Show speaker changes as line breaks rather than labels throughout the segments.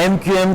MQM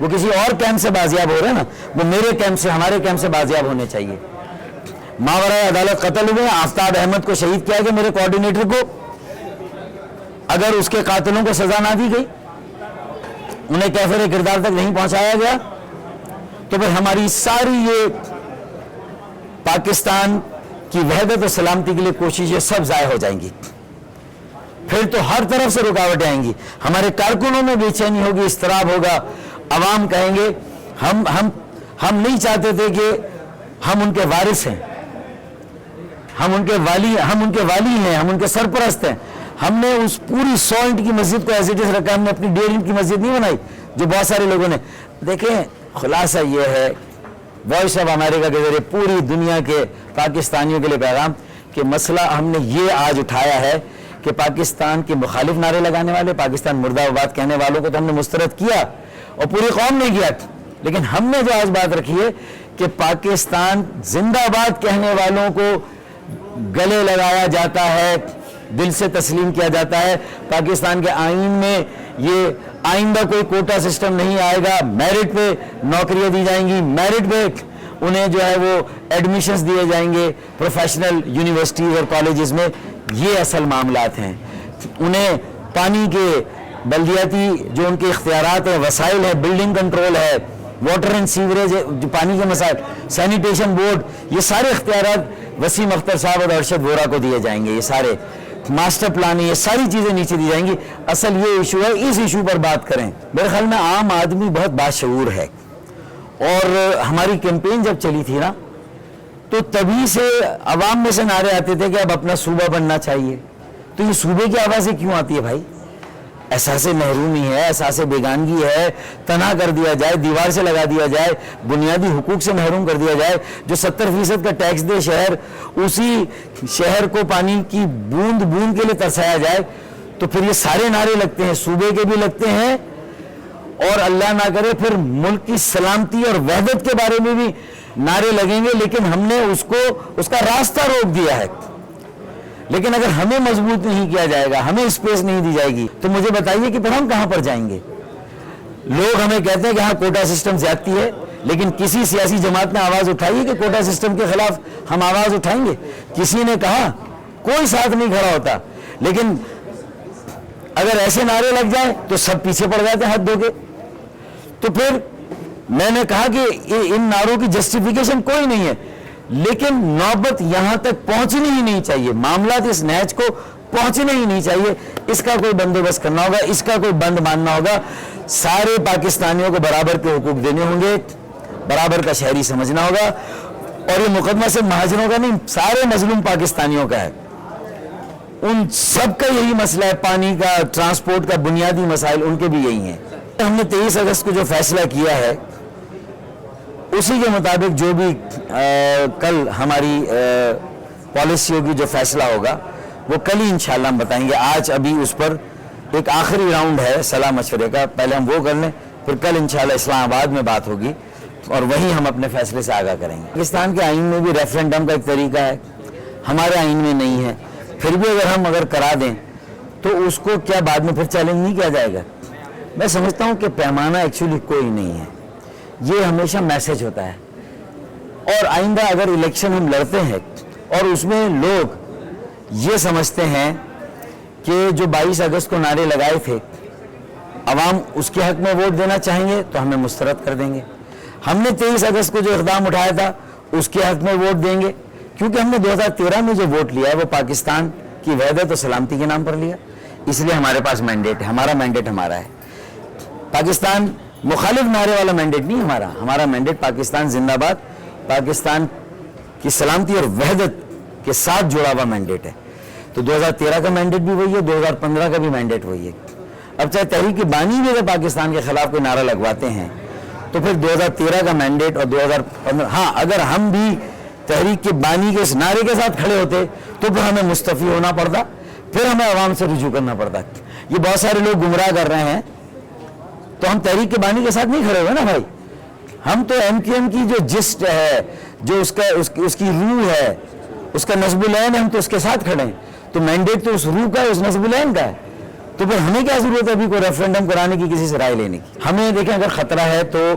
وہ کسی اور کیمپ سے بازیاب ہو رہے ہیں نا، وہ میرے کیمپ سے، ہمارے کیمپ سے بازیاب ہونے چاہیے۔ ماورائے عدالت قتل ہوئے، آفتاب احمد کو شہید کیا گیا، میرے کوارڈینیٹر کو، اگر اس کے قاتلوں کو سزا نہ دی گئی، انہیں کیفر کردار تک نہیں پہنچایا گیا، تو پھر ہماری ساری یہ پاکستان کی وحدت و سلامتی کے لیے کوششیں سب ضائع ہو جائیں گی۔ پھر تو ہر طرف سے رکاوٹیں آئیں گی، ہمارے کارکنوں میں بے چینی ہوگی، اضطراب ہوگا، عوام کہیں گے ہم نہیں چاہتے تھے کہ ہم ان کے وارث ہیں، ہم ان کے والی ہیں، ہم ان کے سرپرست ہیں، ہم نے اس پوری 100 اینٹ کی مسجد کو ایز اٹ از رکھا، ہم نے اپنی 1.5 اینٹ کی مسجد نہیں بنائی جو بہت سارے لوگوں نے۔ دیکھیں خلاصہ یہ ہے وائس آف امریکہ کے ذریعے پوری دنیا کے پاکستانیوں کے لیے پیغام کہ مسئلہ ہم نے یہ آج اٹھایا ہے کہ پاکستان کے مخالف نعرے لگانے والے، پاکستان مردہ آباد کہنے والوں کو تو ہم نے مسترد کیا اور پوری قوم نے کیا، لیکن ہم نے جو آج بات رکھی ہے کہ پاکستان زندہ باد کہنے والوں کو گلے لگایا جاتا ہے، دل سے تسلیم کیا جاتا ہے۔ پاکستان کے آئین میں یہ آئندہ کوئی کوٹا سسٹم نہیں آئے گا، میرٹ پہ نوکریاں دی جائیں گی، میرٹ پہ انہیں جو ہے وہ ایڈمیشنز دیے جائیں گے پروفیشنل یونیورسٹیز اور کالجز میں۔ یہ اصل معاملات ہیں۔ انہیں پانی کے بلدیاتی جو ان کے اختیارات ہیں، وسائل ہے، بلڈنگ کنٹرول ہے، واٹر اینڈ سیوریج، جو پانی کے مسائل، سینیٹیشن بورڈ، یہ سارے اختیارات وسیم اختر صاحب اور ارشد وورا کو دیے جائیں گے۔ یہ سارے ماسٹر پلان، یہ ساری چیزیں نیچے دی جائیں گی۔ اصل یہ ایشو ہے، اس ایشو پر بات کریں۔ میرے خیال میں عام آدمی بہت باشعور ہے، اور ہماری کیمپین جب چلی تھی نا تو تبھی سے عوام میں سے نعرے آتے تھے کہ اب اپنا صوبہ بننا چاہیے۔ تو یہ صوبے کی آوازیں کیوں آتی ہے بھائی؟ احساس محرومی ہے، احساس بیگانگی ہے، تنہا کر دیا جائے، دیوار سے لگا دیا جائے، بنیادی حقوق سے محروم کر دیا جائے۔ جو 70% کا ٹیکس دے شہر، اسی شہر کو پانی کی بوند بوند کے لیے ترسایا جائے، تو پھر یہ سارے نعرے لگتے ہیں، صوبے کے بھی لگتے ہیں، اور اللہ نہ کرے پھر ملک کی سلامتی اور وحدت کے بارے میں بھی نعرے لگیں گے، لیکن ہم نے اس کا راستہ روک دیا ہے۔ لیکن اگر ہمیں مضبوط نہیں کیا جائے گا، ہمیں اسپیس نہیں دی جائے گی، تو مجھے بتائیے کہ پھر ہم کہاں پر جائیں گے؟ لوگ ہمیں کہتے ہیں کہ ہاں کوٹا سسٹم زیادتی ہے، لیکن کسی سیاسی جماعت نے آواز اٹھائی ہے کہ کوٹا سسٹم کے خلاف ہم آواز اٹھائیں گے؟ کسی نے کہا؟ کوئی ساتھ نہیں کھڑا ہوتا۔ لیکن اگر ایسے نعرے لگ جائیں تو سب پیچھے پڑ جاتے ہیں ہاتھ دھو کے۔ تو پھر میں نے کہا کہ ان نعروں کی جسٹیفیکیشن کوئی نہیں ہے، لیکن نوبت یہاں تک پہنچنی ہی نہیں چاہیے، معاملات اس نہج کو پہنچنے ہی نہیں چاہیے۔ اس کا کوئی بندوبست کرنا ہوگا، اس کا کوئی بند ماننا ہوگا۔ سارے پاکستانیوں کو برابر کے حقوق دینے ہوں گے، برابر کا شہری سمجھنا ہوگا، اور یہ مقدمہ صرف مہاجروں کا نہیں، سارے مظلوم پاکستانیوں کا ہے۔ ان سب کا یہی مسئلہ ہے، پانی کا، ٹرانسپورٹ کا، بنیادی مسائل ان کے بھی یہی ہیں۔ ہم نے 23 اگست کو جو فیصلہ کیا ہے اسی کے مطابق جو بھی کل ہماری پالیسی ہوگی، جو فیصلہ ہوگا وہ کل ہی انشاءاللہ ہم بتائیں گے۔ آج ابھی اس پر ایک آخری راؤنڈ ہے صلاح مشورے کا، پہلے ہم وہ کر لیں، پھر کل انشاءاللہ اسلام آباد میں بات ہوگی اور وہیں ہم اپنے فیصلے سے آگاہ کریں گے۔ پاکستان کے آئین میں بھی ریفرینڈم کا ایک طریقہ ہے، ہمارے آئین میں نہیں ہے، پھر بھی اگر کرا دیں تو اس کو کیا بعد میں پھر چیلنج نہیں کیا جائے گا؟ میں سمجھتا ہوں کہ پیمانہ ایکچولی کوئی نہیں ہے، یہ ہمیشہ میسج ہوتا ہے۔ اور آئندہ اگر الیکشن ہم لڑتے ہیں اور اس میں لوگ یہ سمجھتے ہیں کہ جو 22 اگست کو نعرے لگائے تھے عوام اس کے حق میں ووٹ دینا چاہیں گے تو ہمیں مسترد کر دیں گے۔ ہم نے 23 اگست کو جو اقدام اٹھایا تھا اس کے حق میں ووٹ دیں گے، کیونکہ ہم نے 2013 میں جو ووٹ لیا ہے وہ پاکستان کی وحدت و سلامتی کے نام پر لیا، اس لیے ہمارے پاس مینڈیٹ ہے، ہمارا مینڈیٹ ہمارا ہے۔ پاکستان مخالف نعرے والا مینڈیٹ نہیں ہمارا مینڈیٹ پاکستان زندہ باد، پاکستان کی سلامتی اور وحدت کے ساتھ جڑا ہوا مینڈیٹ ہے۔ تو 2013 کا مینڈیٹ بھی وہی ہے، 2015 کا بھی مینڈیٹ وہی ہے۔ اب چاہے تحریک بانی بھی اگر پاکستان کے خلاف کوئی نعرہ لگواتے ہیں تو پھر 2013 کا مینڈیٹ اور 2015، ہاں اگر ہم بھی تحریک کے بانی کے اس نعرے کے ساتھ کھڑے ہوتے تو پھر ہمیں مستعفی ہونا پڑتا، پھر ہمیں عوام سے رجوع کرنا پڑتا۔ یہ بہت سارے لوگ گمراہ کر رہے ہیں، تو ہم تحریک کے بانی کے ساتھ نہیں کھڑے ہوئے نا بھائی، ہم تو ایم کیو ایم کی جو جسٹ ہے، جو اس کی روح ہے، اس کا نصب العین ہے، ہم تو اس کے ساتھ کھڑے ہیں۔ تو مینڈیٹ تو اس روح کا ہے، اس نصب العین کا ہے، تو پھر ہمیں کیا ضرورت ہے ابھی کوئی ریفرینڈم کرانے کی، کسی سے رائے لینے کی؟ ہمیں دیکھیں اگر خطرہ ہے تو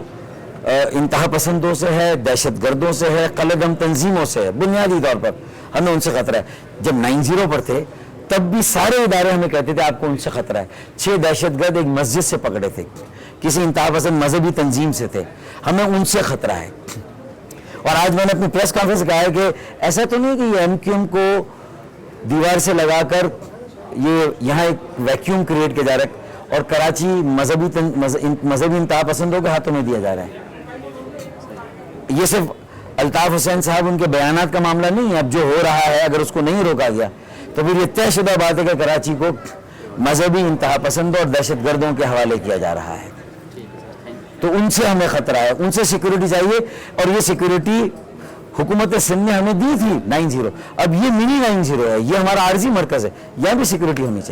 انتہا پسندوں سے ہے، دہشت گردوں سے ہے، قلعہ تنظیموں سے ہے، بنیادی طور پر ہمیں ان سے خطرہ ہے۔ جب 9-0 پر تھے تب بھی سارے ادارے ہمیں کہتے تھے آپ کو ان سے خطرہ ہے۔ 6 دہشت گرد ایک مسجد سے پکڑے تھے، کسی انتہا پسند مذہبی تنظیم سے تھے، ہمیں ان سے خطرہ ہے۔ اور آج میں نے اپنی پریس کانفرنس کہا ہے کہ ایسا تو نہیں کہ یہ ایم کیو ایم کو دیوار سے لگا کر یہ یہاں ایک ویکیوم کریٹ کیا جا رہا ہے اور کراچی مذہبی انتہا پسندوں کے ہاتھوں میں دیا جا رہا ہے۔ یہ صرف الطاف حسین صاحب ان کے بیانات کا معاملہ نہیں ہے، اب جو ہو رہا ہے اگر اس کو نہیں روکا گیا تو پھر یہ طے شدہ بات ہے کہ کراچی کو مذہبی انتہا پسندوں اور دہشت گردوں کے حوالے کیا جا رہا ہے۔ تو ان سے ہمیں خطرہ ہے، ان سے سیکیورٹی چاہیے، اور یہ سیکیورٹی حکومت سندھ نے ہمیں دی تھی 9-0، اب یہ منی 9-0 ہے، یہ ہمارا عارضی مرکز ہے، یہاں بھی سیکیورٹی ہونی چاہیے۔